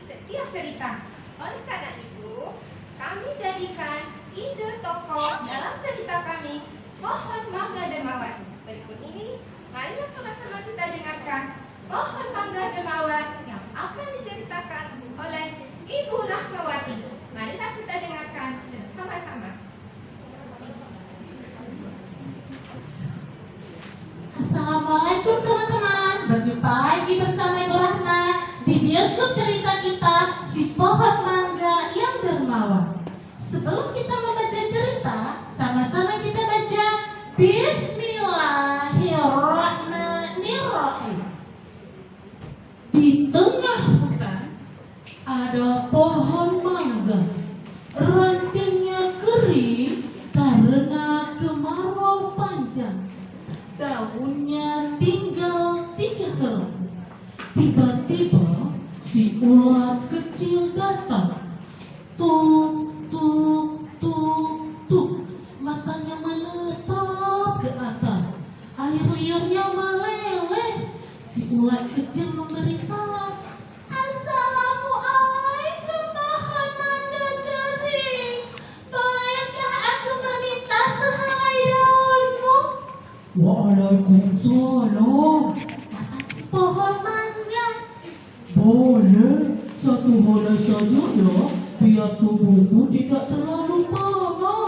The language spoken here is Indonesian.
setiap cerita. Oleh karena itu, kami jadikan ide tokoh dalam cerita kami pohon mangga dermawan. Berikut ini, marilah sama-sama kita dengarkan pohon mangga dermawan yang akan diceritakan oleh Ibu Rahmawati. Marilah kita dengarkan bersama-sama. Assalamualaikum teman-teman. Berjumpa lagi bersama Ibu Rahma di bioskop cerita kita Si Pohon Mangga yang Dermawan. Sebelum kita membaca cerita, sama-sama kita baca Bismillahirrahmanirrahim. Di tengah hutan ada pohon mangga. Rantingnya kering karena kemarau panjang. Daunnya tinggal 3 helai. Tiba-tiba si ular kecil datang. Tuk, tuk, tuk, tuk. Matanya menetap ke atas. Air liurnya meleleh. Si ular kecil memberi salam. Assalamualaikum pohon mangga kering. Bolehkah aku meminta sehelai daunmu? Waalaikumsalam. Kata si pohon mangga. Boleh, satu helai saja ya, biar tubuhku tidak terlalu panas.